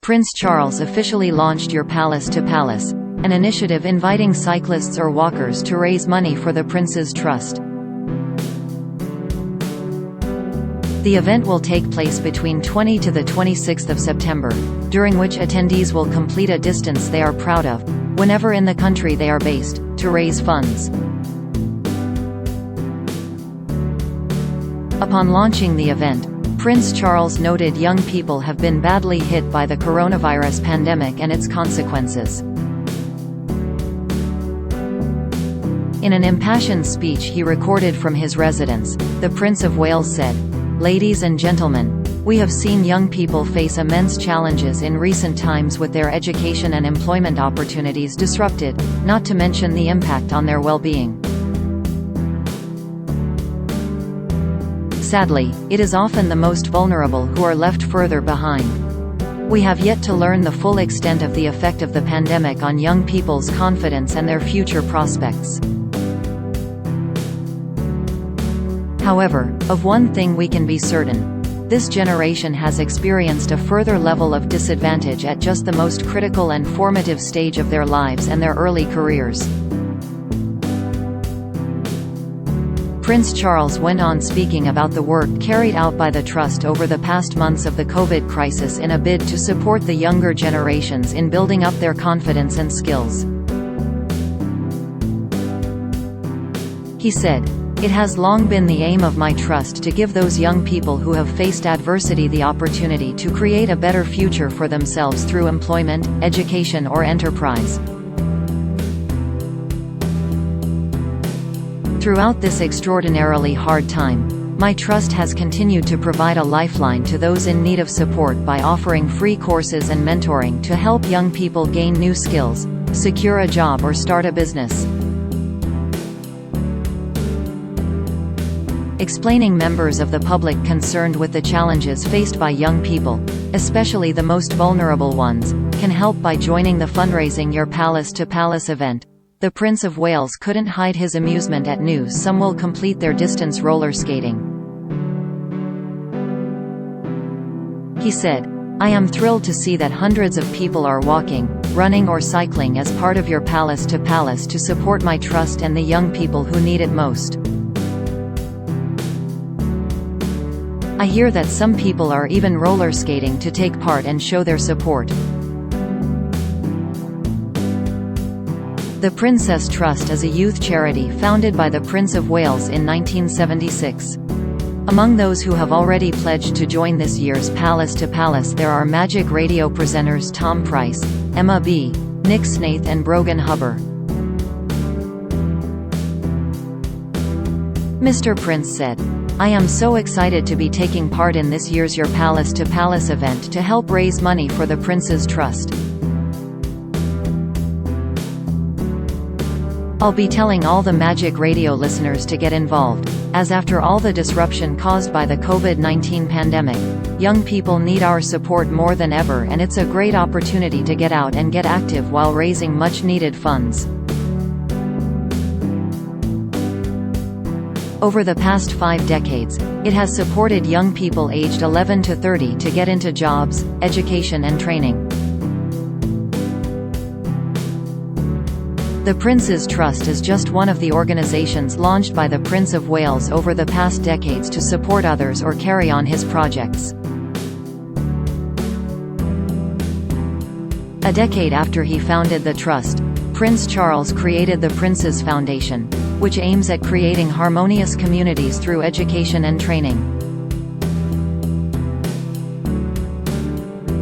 Prince Charles officially launched Your Palace to Palace, an initiative inviting cyclists or walkers to raise money for the Prince's Trust. The event will take place between 20 to the 26th of September, during which attendees will complete a distance they are proud of, whenever in the country they are based, to raise funds. Upon launching the event, Prince Charles noted young people have been badly hit by the coronavirus pandemic and its consequences. In an impassioned speech he recorded from his residence, the Prince of Wales said, "Ladies and gentlemen, we have seen young people face immense challenges in recent times with their education and employment opportunities disrupted, not to mention the impact on their well-being. Sadly, it is often the most vulnerable who are left further behind. We have yet to learn the full extent of the effect of the pandemic on young people's confidence and their future prospects. However, of one thing we can be certain. This generation has experienced a further level of disadvantage at just the most critical and formative stage of their lives and their early careers." Prince Charles went on speaking about the work carried out by the Trust over the past months of the COVID crisis in a bid to support the younger generations in building up their confidence and skills. He said, "It has long been the aim of my trust to give those young people who have faced adversity the opportunity to create a better future for themselves through employment, education or enterprise. Throughout this extraordinarily hard time, my trust has continued to provide a lifeline to those in need of support by offering free courses and mentoring to help young people gain new skills, secure a job or start a business." Explaining members of the public concerned with the challenges faced by young people, especially the most vulnerable ones, can help by joining the fundraising Your Palace to Palace event. The Prince of Wales couldn't hide his amusement at news some will complete their distance roller skating. He said, "I am thrilled to see that hundreds of people are walking, running or cycling as part of Your Palace to Palace to support my trust and the young people who need it most. I hear that some people are even roller skating to take part and show their support." The Princess Trust is a youth charity founded by the Prince of Wales in 1976. Among those who have already pledged to join this year's Palace to Palace there are Magic Radio presenters Tom Price, Emma B., Nick Snaith and Brogan Hubber. Mr. Prince said, "I am so excited to be taking part in this year's Your Palace to Palace event to help raise money for the Prince's Trust. I'll be telling all the Magic Radio listeners to get involved, as after all the disruption caused by the COVID-19 pandemic, young people need our support more than ever and it's a great opportunity to get out and get active while raising much-needed funds." Over the past 5 decades, it has supported young people aged 11 to 30 to get into jobs, education and training. The Prince's Trust is just one of the organizations launched by the Prince of Wales over the past decades to support others or carry on his projects. A decade after he founded the Trust, Prince Charles created the Prince's Foundation, which aims at creating harmonious communities through education and training.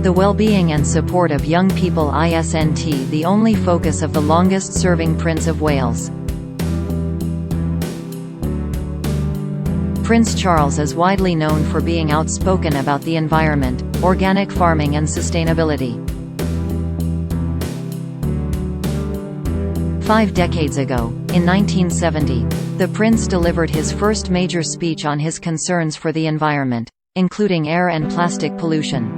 The well-being and support of young people isn't the only focus of the longest-serving Prince of Wales. Prince Charles is widely known for being outspoken about the environment, organic farming and sustainability. 5 decades ago, in 1970, the Prince delivered his first major speech on his concerns for the environment, including air and plastic pollution.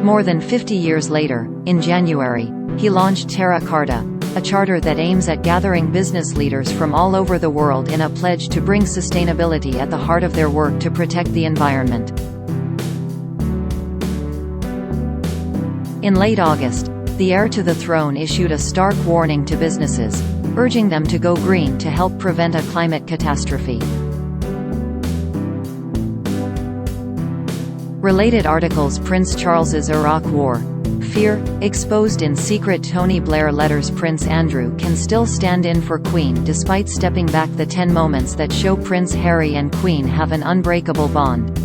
More than 50 years later, in January, he launched Terra Carta, a charter that aims at gathering business leaders from all over the world in a pledge to bring sustainability at the heart of their work to protect the environment. In late August, the heir to the throne issued a stark warning to businesses, urging them to go green to help prevent a climate catastrophe. Related articles: Prince Charles's Iraq War. Fear, exposed in secret. Tony Blair letters: Prince Andrew can still stand in for Queen despite stepping back. The 10 moments that show Prince Harry and Queen have an unbreakable bond.